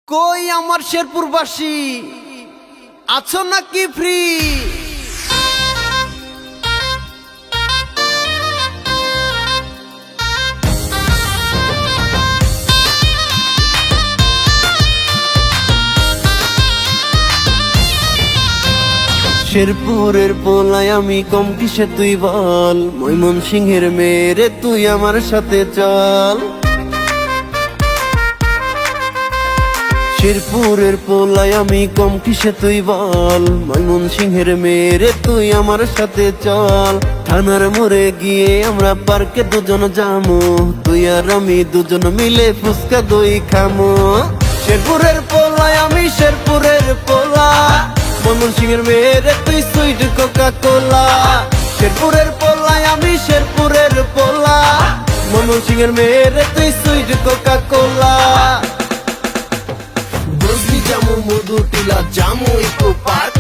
কই আমার শেরপুরবাসী আছো নাকি ফ্রি? শেরপুরের পোলায় আমি কম কিসে তুই বল, ময়মনসিংহের মেয়েরে তুই আমার সাথে চল। শেরপুরের পোলায় আমি কম কিসে তুই বল, ময়মনসিংহের মেয়েরে তুই আমার সাথে চল। থানার মোড়ে গিয়ে আমরা পার্কে দুজন যামু, তুই আর আমি দুজন মিলে ফুচকা দই খামু। শেরপুরের পোলায় আমি শেরপুরের পোলা, ময়মনসিংহের মেয়েরে তুই সুইট কোকা কোলা। শেরপুরের পোলায় আমি শেরপুরের পোলা, ময়মনসিংহের মেয়েরে তুই সুইট কোকা কোলা। বসবি যামু মধু টিলা, যামু ইকো পার্ক,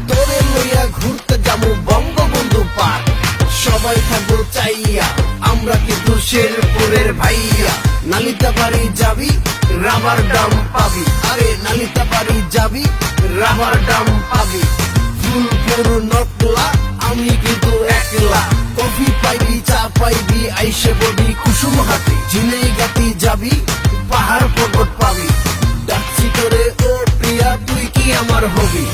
তোরে লইয়া ঘুরতে যামু বঙ্গবন্ধু পার্ক। সবাই থাকবো চাইয়া, আমরা কিন্তু শেরপুরের ভাইয়া। নালিতা বাড়ি যাবি, রাবার ডাম পাবি, আরে নালিতা বাড়ি যাবি, রাবার ডাম পাবি। ফুলপুর নকলা আমি কিন্তু একলা, কফি পাইবি চা পাইবি, আইসে বডি কুসুম হাতি। ঝিনাই গাতি যাবি, পাহাড় পর্বত পাবি, ডাকছি করে ও প্রিয়া তুই কি আমার হবি।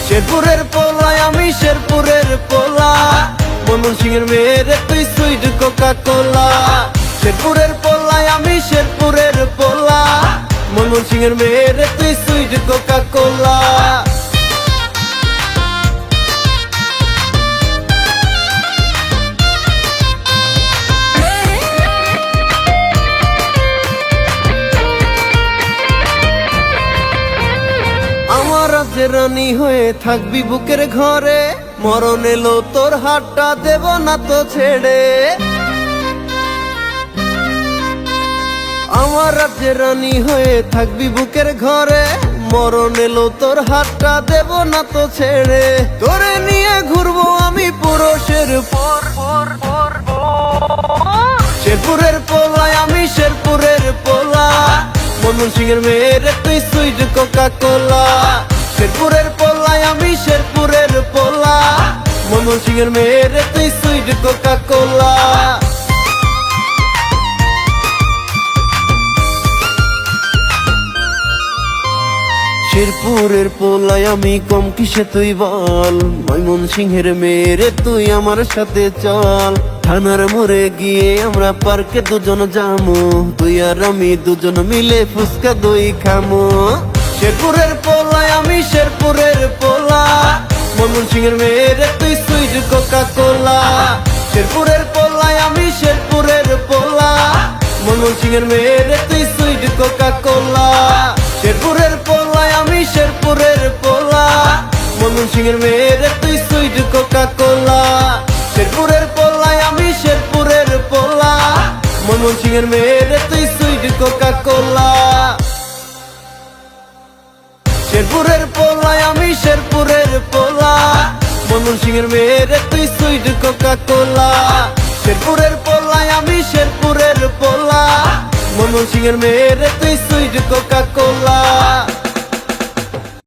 শেরপুরের পোলায় আমি শেরপুরের পোলা, ময়মনসিংহের মেয়েরে তুই সুইট কোকা কোলা। শেরপুরের পোলায় আমি শেরপুরের পোলা, ময়মনসিংহের মেয়েরে তুই সুইট কোকা কোলা। আমার রাজ্যে রানী হয়ে থাকবি বুকের ঘরে, মরণ এলো তোর হাতটা দেব না তো ছেড়ে। আমার রাজ্যে রানী হয়ে থাকবি বুকের ঘরে, মরণ এলো তোর হাতটা দেব না তো ছেড়ে। তোরে নিয়ে ঘুরবো আমি পুরো শেরপুর। শেরপুরের পোলায় আমি শেরপুরের পোলা, ময়মনসিংহের মেয়েরে তুই সুইট কোকা কোলা। শেরপুরের পোলায় আমি শেরপুরের পোলা, ময়মনসিংহের মেয়েরে তুই সুইট কোকা কোলা। শেরপুরের পোলায় আমি কম কিসে তুই বল, ময়মনসিংহের মেয়েরে তুই আমার সাথে চল। থানার মোড়ে গিয়ে আমরা পার্কে দুজন যামু, তুই আর আমি দুজন মিলে ফুচকা দই খামু। শেরপুরের পোলায় আমি শেরপুরের পোলা, ময়মনসিংহের মেয়েরে তুই সুইট কোকা কোলা। শেরপুরের পোলায় আমি শেরপুরের পোলা, ময়মনসিংহের মেয়েরে তুই সুইট কোকা কোলা। শেরপুরের পোলায় আমি শেরপুরের পোলা, ময়মনসিংহের মেয়েরে তুই সুইট কোকা কোলা। শেরপুরের পোলায় আমি শেরপুরের পোলা, ময়মনসিংহের মেয়েরে তুই সুইট কোকা কোলা। শেরপুরের পোলায় আমি শেরপুরের পোলা, ময়মনসিংহের মেয়েরে তুই সুইট কোকা কোলা। শেরপুরের পোলায় আমি শেরপুরের পোলা, ময়মনসিংহের মেয়েরে তুই সুইট কোকা কোলা।